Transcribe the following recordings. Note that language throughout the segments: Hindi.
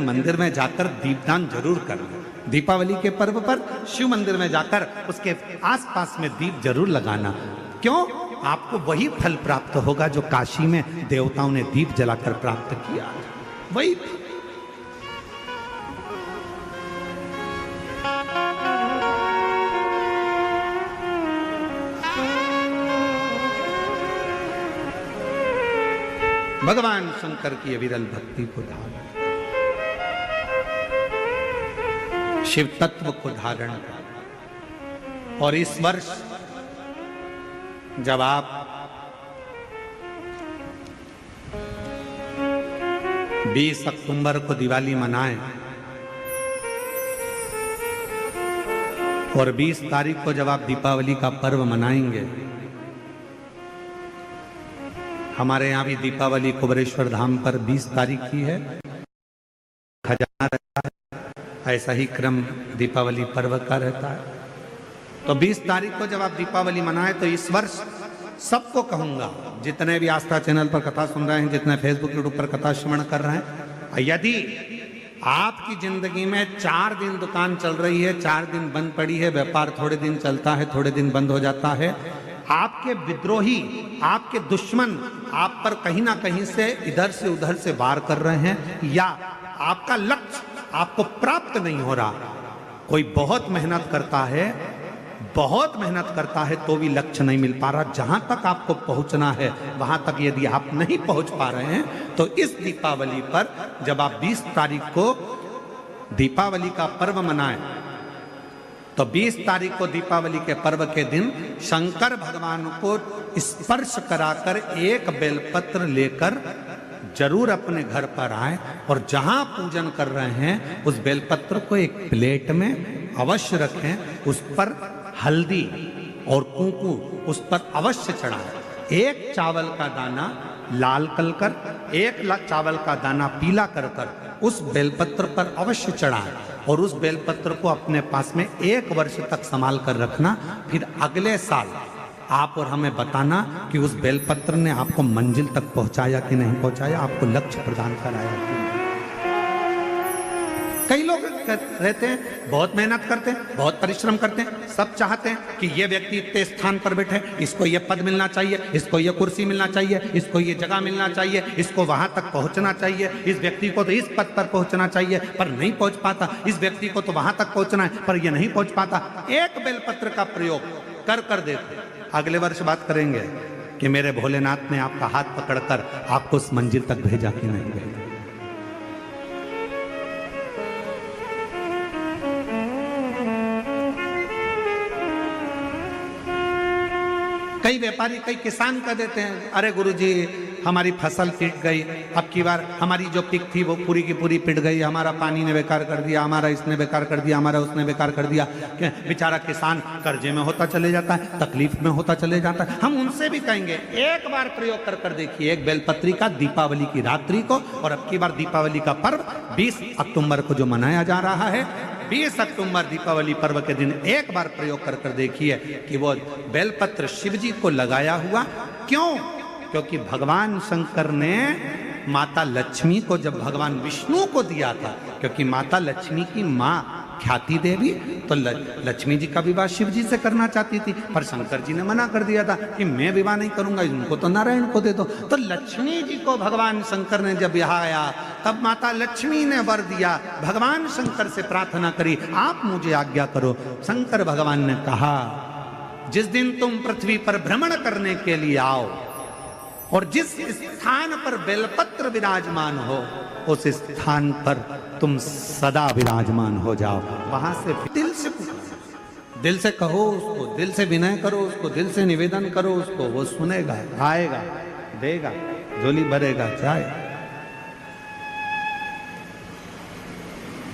मंदिर में जाकर दीपदान जरूर करना। दीपावली के पर्व पर शिव मंदिर में जाकर उसके आसपास में दीप जरूर लगाना। क्यों? आपको वही फल प्राप्त होगा जो काशी में देवताओं ने दीप जलाकर प्राप्त किया, वही। भगवान शंकर की अविरल भक्ति को धारण, शिव तत्व को धारण कर। और इस वर्ष जब आप 20 अक्टूबर को दिवाली मनाएं और 20 तारीख को जब आप दीपावली का पर्व मनाएंगे, हमारे यहाँ भी दीपावली कुबेरेश्वर धाम पर 20 तारीख की है, खजाना रहता है, ऐसा ही क्रम दीपावली पर्व का रहता है। तो 20 तारीख को जब आप दीपावली मनाएं तो इस वर्ष सबको कहूंगा, जितने भी आस्था चैनल पर कथा सुन रहे हैं, जितने फेसबुक यूट्यूब पर कथा श्रवण कर रहे हैं, यदि आपकी जिंदगी में 4 दिन दुकान चल रही है, 4 दिन बंद पड़ी है, व्यापार थोड़े दिन चलता है, थोड़े दिन बंद हो जाता है, आपके विद्रोही, आपके दुश्मन आप पर कहीं ना कहीं से इधर से उधर से वार कर रहे हैं, या आपका लक्ष्य आपको प्राप्त नहीं हो रहा, कोई बहुत मेहनत करता है, बहुत मेहनत करता है तो भी लक्ष्य नहीं मिल पा रहा, जहां तक आपको पहुंचना है वहां तक यदि आप नहीं पहुंच पा रहे हैं, तो इस दीपावली पर जब आप 20 तारीख को दीपावली का पर्व मनाएं, तो 20 तारीख को दीपावली के पर्व के दिन शंकर भगवान को स्पर्श कराकर एक बेलपत्र लेकर जरूर अपने घर पर आए, और जहां पूजन कर रहे हैं उस बेलपत्र को एक प्लेट में अवश्य रखें, उस पर हल्दी और कुंकू उस पर अवश्य चढ़ाएं। एक चावल का दाना लाल कर, एक चावल का दाना पीला कर उस बेलपत्र पर अवश्य चढ़ाएं, और उस बेलपत्र को अपने पास में 1 वर्ष तक संभाल कर रखना। फिर अगले साल आप और हमें बताना कि उस बेलपत्र ने आपको मंजिल तक पहुंचाया कि नहीं पहुंचाया, आपको लक्ष्य प्रदान कराया कि नहीं। कई लोग रहते हैं, बहुत मेहनत करते हैं, बहुत परिश्रम करते हैं, सब चाहते हैं कि ये व्यक्ति इतने स्थान पर बैठे, इसको ये पद मिलना चाहिए, इसको ये कुर्सी मिलना चाहिए, इसको ये जगह मिलना चाहिए, इसको वहां तक पहुंचना चाहिए, इस व्यक्ति को तो इस पद पर पहुंचना चाहिए पर नहीं पहुंच पाता, इस व्यक्ति को तो वहां तक पहुंचना है पर ये नहीं पहुंच पाता। एक बेलपत्र का प्रयोग कर देते, अगले वर्ष बात करेंगे कि मेरे भोलेनाथ ने आपका हाथ पकड़कर आपको उस मंजिल तक भेजा कि नहीं भेजा। कई व्यापारी, कई किसान कह देते हैं, अरे गुरुजी हमारी फसल पिट गई, अब की बार हमारी जो पिक थी वो पूरी की पूरी पिट गई, हमारा पानी ने बेकार कर दिया, हमारा इसने बेकार कर दिया, हमारा उसने बेकार कर दिया। बेचारा किसान कर्जे में होता चले जाता है, तकलीफ में होता चले जाता है। हम उनसे भी कहेंगे एक बार प्रयोग कर देखिए, एक बेलपत्री का दीपावली की रात्रि को, और अब की बार दीपावली का पर्व 20 अक्टूबर को जो मनाया जा रहा है, 20 अक्टूबर दीपावली पर्व के दिन एक बार प्रयोग कर देखिए कि वो बेलपत्र शिव जी को लगाया हुआ। क्यों? क्योंकि भगवान शंकर ने माता लक्ष्मी को जब भगवान विष्णु को दिया था, क्योंकि माता लक्ष्मी की माँ ख्याति देवी तो लक्ष्मी जी का विवाह शिव जी से करना चाहती थी, पर शंकर जी ने मना कर दिया था कि मैं विवाह नहीं करूंगा, इनको तो नारायण को दे दो। तो लक्ष्मी जी को भगवान शंकर ने जब यहाँ आया तब माता लक्ष्मी ने वर दिया, भगवान शंकर से प्रार्थना करी, आप मुझे आज्ञा करो। शंकर भगवान ने कहा, जिस दिन तुम पृथ्वी पर भ्रमण करने के लिए आओ और जिस स्थान पर बेलपत्र विराजमान हो उस स्थान पर तुम सदा विराजमान हो जाओ। वहां से दिल से कहो उसको, दिल से विनय करो उसको, दिल से निवेदन करो उसको, वो सुनेगा, आएगा, देगा, झोली भरेगा, जाएगा।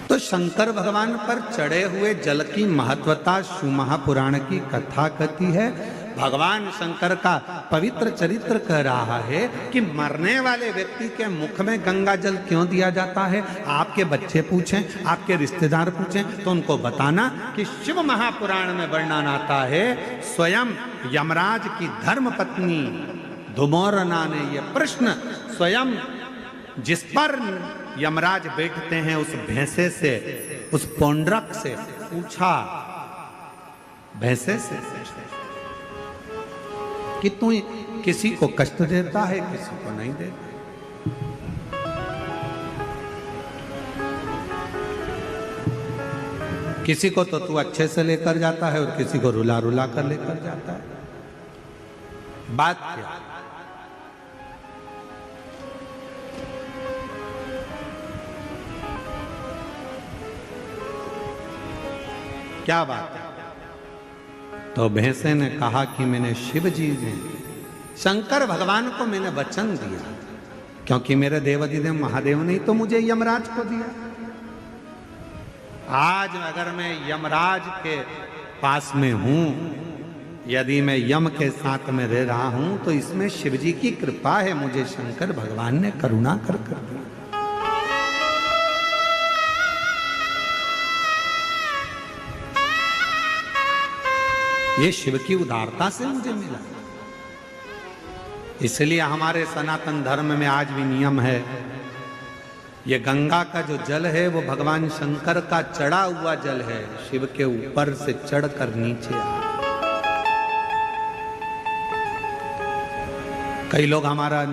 तो शंकर भगवान पर चढ़े हुए जल की महत्वता शिव महापुराण की कथा कहती है। भगवान शंकर का पवित्र चरित्र कह रहा है कि मरने वाले व्यक्ति के मुख में गंगा जल क्यों दिया जाता है। आपके बच्चे पूछें, आपके रिश्तेदार पूछें तो उनको बताना कि शिव महापुराण में वर्णन आता है, स्वयं यमराज की धर्म पत्नी धुमोरना ने यह प्रश्न स्वयं जिस पर यमराज बैठते हैं उस भैंसे से, उस पौंड्रक से पूछा, भैंसे से कि तू किसी को कष्ट देता है, किसी को नहीं देता। किसी को तो तू अच्छे से लेकर जाता है और किसी को रुला रुला कर लेकर जाता है। बात क्या बात है? तो भैंसे ने कहा कि मैंने शिव जी ने, शंकर भगवान को मैंने वचन दिया, क्योंकि मेरे देवाधिदेव महादेव ने तो मुझे यमराज को दिया। आज अगर मैं यमराज के पास में हूं, यदि मैं यम के साथ में रह रहा हूं, तो इसमें शिव जी की कृपा है, मुझे शंकर भगवान ने करुणा कर दिया। ये शिव की उदारता से मुझे मिला। इसलिए हमारे सनातन धर्म में आज भी नियम है, ये गंगा का जो जल है वो भगवान शंकर का चढ़ा हुआ जल है, शिव के ऊपर से चढ़कर नीचे आ। कई लोग हमारा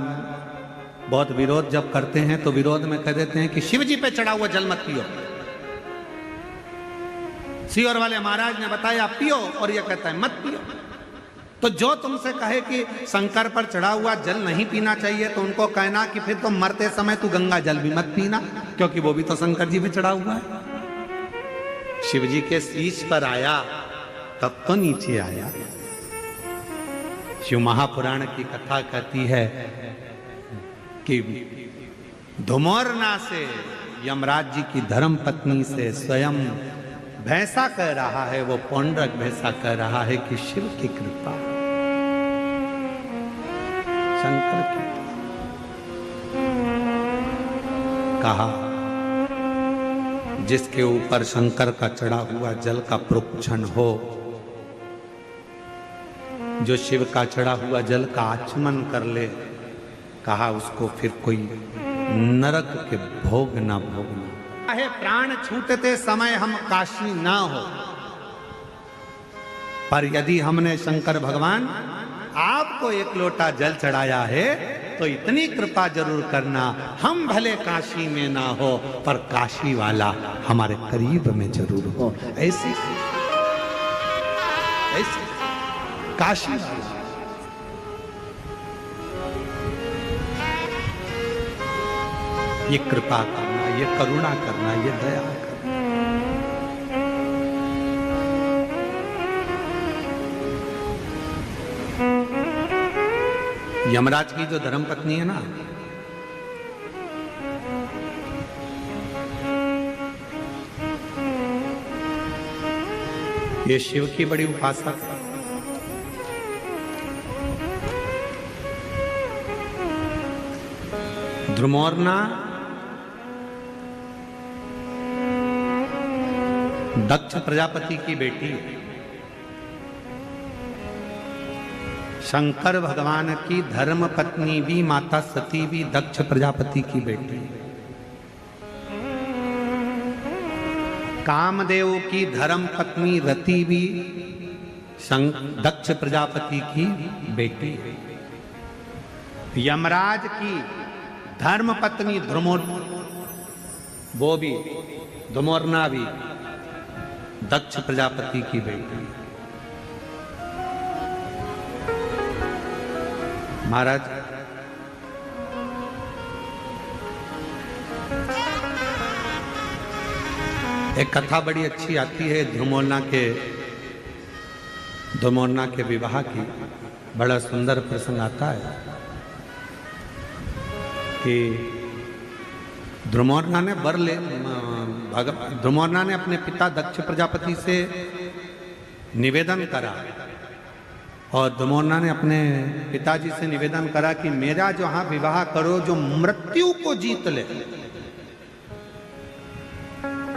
बहुत विरोध जब करते हैं तो विरोध में कह देते हैं कि शिव जी पे चढ़ा हुआ जल मत पियो। सीहोर वाले महाराज ने बताया पियो, और ये कहता है मत पियो। तो जो तुमसे कहे कि शंकर पर चढ़ा हुआ जल नहीं पीना चाहिए, तो उनको कहना कि फिर तो मरते समय तू गंगा जल भी मत पीना, क्योंकि वो भी तो शंकर जी पे चढ़ा हुआ है। शिव जी के शीश पर आया तब तो नीचे आया। शिव महापुराण की कथा कहती है कि धुमोरना से, यमराज जी की धर्म पत्नी से स्वयं भैंसा कह रहा है, वो पौंड्रक भैंसा कह रहा है कि शिव की कृपा, शंकर की। कहा जिसके ऊपर शंकर का चढ़ा हुआ जल का प्रोक्षण हो, जो शिव का चढ़ा हुआ जल का आचमन कर ले, कहा उसको फिर कोई नरक के भोग ना भोगना है। प्राण छूटते समय हम काशी ना हो, पर यदि हमने शंकर भगवान आपको एक लोटा जल चढ़ाया है तो इतनी कृपा जरूर करना, हम भले काशी में ना हो पर काशी वाला हमारे करीब में जरूर हो। ऐसे ऐसे काशी वाला, ये कृपा करना, ये करुणा करना, ये दया करना। यमराज की जो धर्मपत्नी है ना, ये शिव की बड़ी उपासक है। ध्रुमोर्ना दक्ष प्रजापति की बेटी है। शंकर भगवान की धर्म पत्नी भी, माता सती भी दक्ष प्रजापति की बेटी है। कामदेव की धर्म पत्नी रति भी दक्ष प्रजापति की बेटी है। यमराज की धर्म पत्नी वो भी, धुमोरना भी दक्ष प्रजापति की बेटी। महाराज एक कथा बड़ी अच्छी आती है धुमोरना के विवाह की। बड़ा सुंदर प्रसंग आता है कि ध्रुमोरना ने अपने पिता दक्ष प्रजापति से निवेदन करा, और ध्रुमोरना ने अपने पिताजी से निवेदन करा कि मेरा जो हाँ विवाह करो, जो मृत्यु को जीत ले,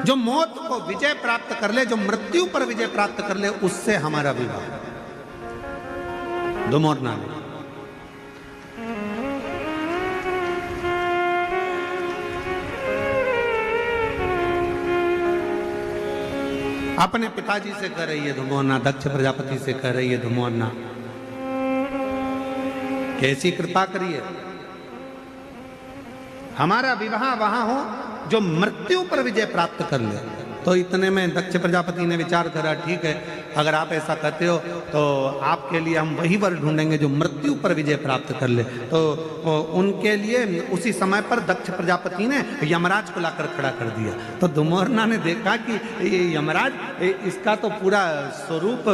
जो मौत को विजय प्राप्त कर ले, जो मृत्यु पर विजय प्राप्त कर ले, उससे हमारा विवाह। ध्रुमोरना ने अपने पिताजी से कह रही है धुमोरना, दक्ष प्रजापति से कह रही है धुमोरना, कैसी कृपा करिए, हमारा विवाह वहां हो जो मृत्यु पर विजय प्राप्त कर ले। तो इतने में दक्ष प्रजापति ने विचार करा, ठीक है, अगर आप ऐसा कहते हो तो आपके लिए हम वही वर ढूंढेंगे जो मृत्यु पर विजय प्राप्त कर ले। तो उनके लिए उसी समय पर दक्ष प्रजापति ने यमराज को लाकर खड़ा कर दिया। तो धुमोरना ने देखा कि ये यमराज, इसका तो पूरा स्वरूप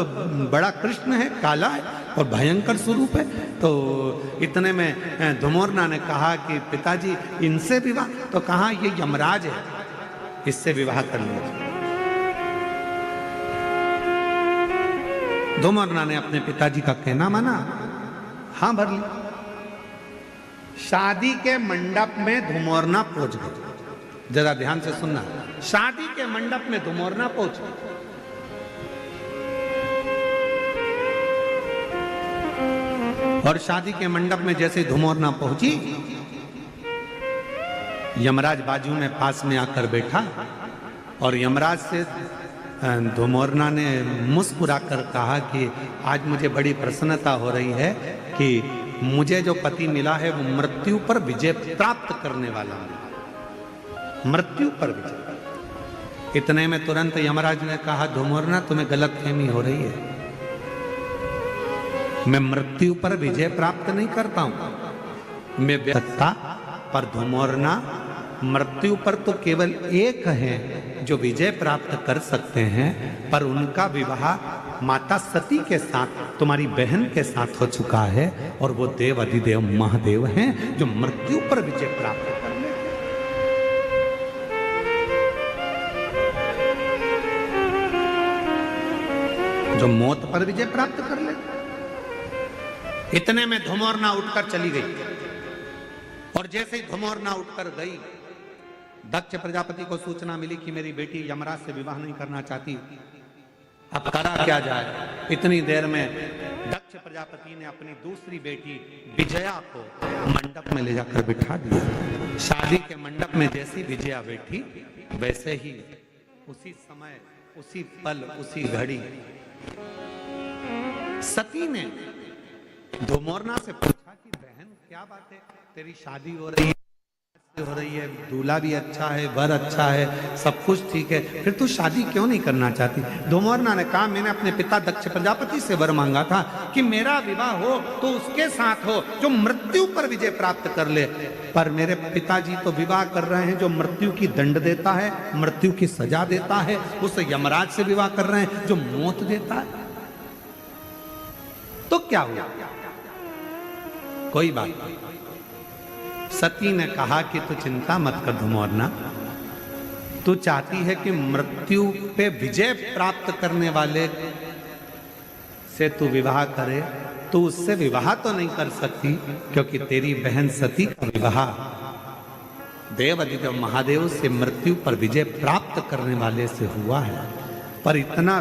बड़ा कृष्ण है, काला है और भयंकर स्वरूप है। तो इतने में धुमोरना ने कहा कि पिताजी इनसे विवाह, तो कहा ये यमराज है, इससे विवाह कर लीजिए। धुमोरना ने अपने पिताजी का कहना माना, हां भर ली। शादी के मंडप में धुमोरना पहुंच गई। जरा ध्यान से सुनना, शादी के मंडप में धुमोरना पहुंच गई। और शादी के मंडप में जैसे धुमोरना पहुंची, यमराज बाजू में पास में आकर बैठा और यमराज से धुमोरना ने मुस्कुराकर कहा कि आज मुझे बड़ी प्रसन्नता हो रही है कि मुझे जो पति मिला है वो मृत्यु पर विजय प्राप्त करने वाला है, मृत्यु पर विजय। इतने में तुरंत यमराज ने कहा, धुमोरना तुम्हें गलतफहमी हो रही है, मैं मृत्यु पर विजय प्राप्त नहीं करता हूं, मैं सत्ता पर धुमोरना मृत्यु पर तो केवल एक है जो विजय प्राप्त कर सकते हैं, पर उनका विवाह माता सती के साथ, तुम्हारी बहन के साथ हो चुका है और वो देव अधिदेव महादेव हैं जो मृत्यु पर विजय प्राप्त कर ले। जो मौत पर विजय प्राप्त कर ले। इतने में धुमोरना उठकर चली गई और जैसे ही धुमोरना उठकर गई, दक्ष प्रजापति को सूचना मिली कि मेरी बेटी यमराज से विवाह नहीं करना चाहती, अब करा क्या जाए। इतनी देर में दक्ष प्रजापति ने अपनी दूसरी बेटी विजया को मंडप में ले जाकर बिठा दिया। शादी के मंडप में जैसी विजया बैठी, वैसे ही उसी समय, उसी पल, उसी घड़ी सती ने धुमोरना से पूछा कि बहन क्या बात है, तेरी शादी हो रही है, दूल्हा भी अच्छा है, वर अच्छा है, सब कुछ ठीक है, फिर तू शादी क्यों नहीं करना चाहती। धुमोरना ने कहा, मैंने अपने पिता दक्ष प्रजापति से वर मांगा था कि मेरा विवाह हो तो उसके साथ हो जो मृत्यु पर विजय प्राप्त कर ले, पर मेरे पिताजी तो विवाह कर रहे हैं जो मृत्यु की दंड देता है, मृत्यु की सजा देता है, उस यमराज से विवाह कर रहे हैं जो मौत देता है। तो क्या हुआ, कोई बात नहीं। सती ने कहा कि तू चिंता मत कर धुमोरना, तू चाहती है कि मृत्यु पे विजय प्राप्त करने वाले से तू विवाह करे, तू उससे विवाह तो नहीं कर सकती क्योंकि तेरी बहन सती का विवाह देव अधिदेव महादेव से मृत्यु पर विजय प्राप्त करने वाले से हुआ है। पर इतना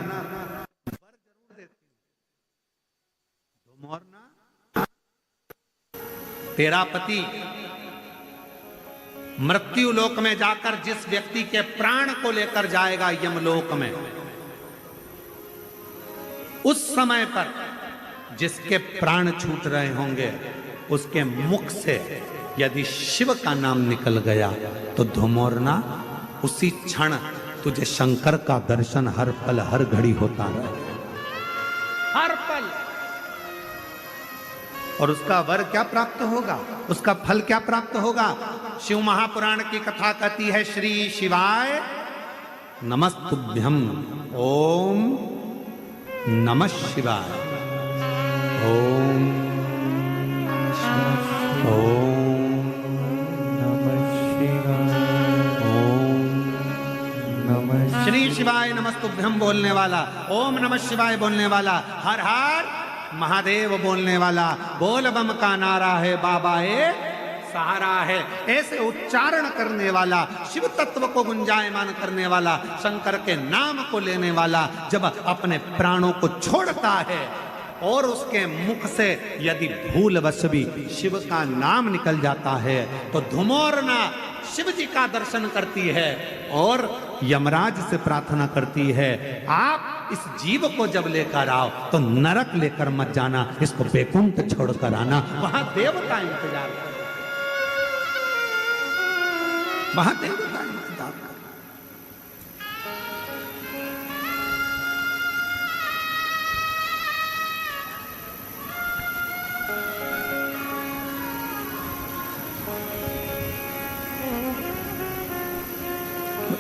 धुमोरना, तेरा पति मृत्यु लोक में जाकर जिस व्यक्ति के प्राण को लेकर जाएगा यमलोक में, उस समय पर जिसके प्राण छूट रहे होंगे उसके मुख से यदि शिव का नाम निकल गया तो धुमोरना उसी क्षण तुझे शंकर का दर्शन हर पल हर घड़ी होता है, हर पल। और उसका वर क्या प्राप्त होगा, उसका फल क्या प्राप्त होगा। शिव महापुराण की कथा कहती है, श्री शिवाय नमस्तुभ्यम, ओम नमः शिवाय, ओम ओम नमः शिवाय, ओम नमः। श्री शिवाय नमस्तुभ्यम बोलने वाला, ओम नमः शिवाय बोलने वाला, हर हर महादेव बोलने वाला, बोल बम का नारा है, बाबा है सहारा है, ऐसे उच्चारण करने वाला, शिव तत्व को गुंजायमान करने वाला, शंकर के नाम को लेने वाला जब अपने प्राणों को छोड़ता है और उसके मुख से यदि भूलवश भी शिव का नाम निकल जाता है तो धुमोरना शिव जी का दर्शन करती है और यमराज से प्रार्थना करती है, आप इस जीव को जब लेकर आओ तो नरक लेकर मत जाना, इसको बैकुंठ छोड़कर आना, वहां देवता इंतजार कर, वहां देवता इंतजार कर।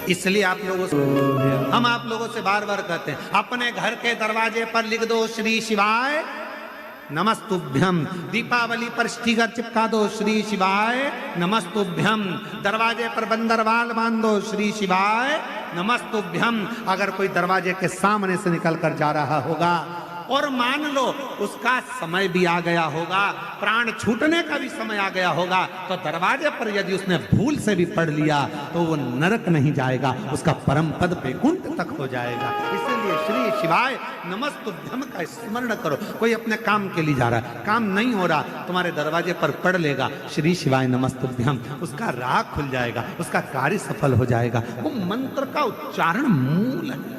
इसलिए आप लोगों से, हम आप लोगों से बार बार कहते हैं, अपने घर के दरवाजे पर लिख दो श्री शिवाय नमस्तुभ्यम, दीपावली पर स्टिकर चिपका दो श्री शिवाय नमस्तुभ्यम, दरवाजे पर बंदरवाल बांध दो श्री शिवाय नमस्तुभ्यम। अगर कोई दरवाजे के सामने से निकल कर जा रहा होगा और मान लो उसका समय भी आ गया होगा, प्राण छूटने का भी समय आ गया होगा, तो दरवाजे पर यदि उसने भूल से भी पढ़ लिया तो वो नरक नहीं जाएगा, उसका परम पद बैकुंठ तक हो जाएगा। इसलिए श्री शिवाय नमस्तुभ्यम का स्मरण करो। कोई अपने काम के लिए जा रहा है, काम नहीं हो रहा, तुम्हारे दरवाजे पर पढ़ लेगा श्री शिवाय नमस्तुभ्यम, उसका राह खुल जाएगा, उसका कार्य सफल हो जाएगा। वो मंत्र का उच्चारण मूल है।